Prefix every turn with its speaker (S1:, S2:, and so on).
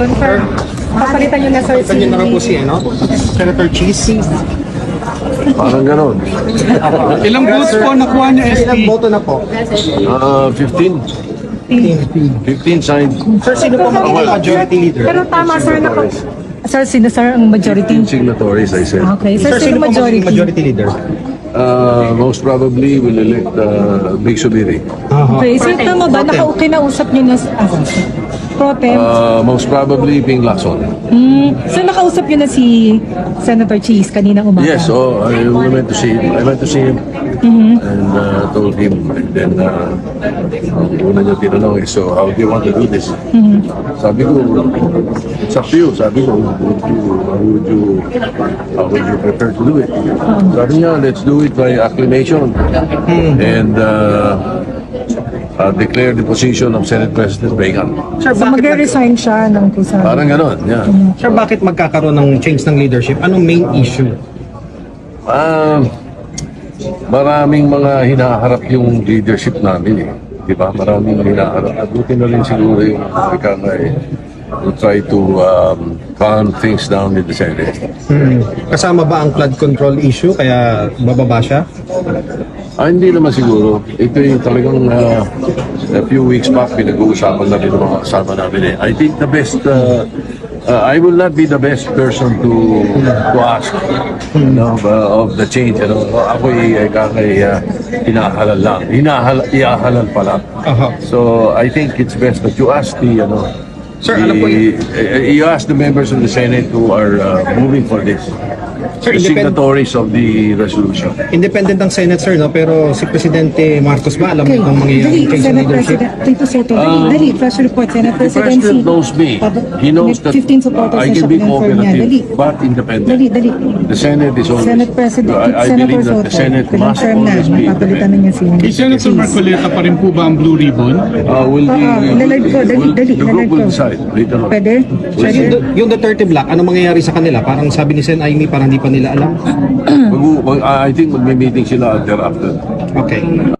S1: Confirm. Papalitan nyo na, sir,
S2: Palitan nyo na rin po si Senator Cheese.
S3: Parang ganon.
S4: Ilang votes po nakuha niya,
S2: Ilang
S4: SP?
S2: boto na po?
S3: 15 signed.
S2: Sir, sino po magiging majority leader?
S1: Pero tama, sir, sir, sino, sir, ang majority?
S3: 15 signatories, I said.
S1: Okay, sir,
S2: Sir,
S1: sino
S2: sino po magiging
S1: majority?
S2: majority leader?
S3: Most probably will elect Big Subiri.
S1: Okay, sir, tama ba? Kinausap nyo na, Protem?
S3: Most probably Ping Lacson.
S1: So, nakausap nyo na si Senator Cheese kaninang umaga?
S3: Yes, I went to see him. I went to see him and told him. And then, ang una niya tinanong is, so how do you want to do this? Sabi ko, it's up to you. Sabi ko, how would you prefer to do it? Sabi niya, let's do it by acclamation. And declare the position of Senate President Reagan.
S2: Sir,
S1: So, magre-resign siya ng kusa.
S3: Parang ganon, yeah.
S2: Sir, bakit magkakaroon ng change ng leadership? Anong main issue?
S3: Maraming mga hinaharap yung leadership namin eh. Di ba? Maraming hinaharap. At buti na rin siguro yung we'll try to calm things down in the Senate.
S2: Kasama ba ang flood control issue kaya bababa siya?
S3: Hindi naman siguro. Ito yung talagang a few weeks back pinag-uusapan na rin ng mga kasama namin eh. I think the best I will not be the best person to ask of the change. Ako hinahalal lang. Iahalal pa lang. So I think it's best that you ask the
S2: Sir, alam po
S3: you ask the members of the Senate who are moving for this.
S2: Sir,
S3: The signatories of the resolution.
S2: Independent ang Senate, sir, no? Pero si Presidente Marcos ba alam
S1: Okay,
S2: mo kung mangyayari
S1: dali,
S2: change ng
S1: Senate
S2: leadership?
S1: President, Tito Soto, dali, flash report, Senate
S3: The
S1: Presidency.
S3: President knows me. He knows that
S1: 15 supporters
S3: I
S1: na
S3: can
S1: siya
S3: be
S1: pinonform niya. Dali,
S3: cooperative but independent.
S1: dali.
S3: The Senate is always.
S1: Senate President,
S3: I
S1: Senator
S3: believe that
S1: Soto,
S3: the Senate must
S1: pinonform na,
S3: always be
S1: mapapalitan na niya si
S4: Kay Senator Marcoleta pa rin po ba ang Blue Ribbon?
S1: Lalay ko, dali,
S3: The group
S1: lalay
S3: will
S1: ko.
S3: decide later on.
S1: Pwede? Pwede?
S2: Yung Duterte Black, ano mangyayari sa kanila? Parang sabi ni Sen Amy, parang di pa nila alam.
S3: I think magme-meeting sila thereafter.
S2: Okay.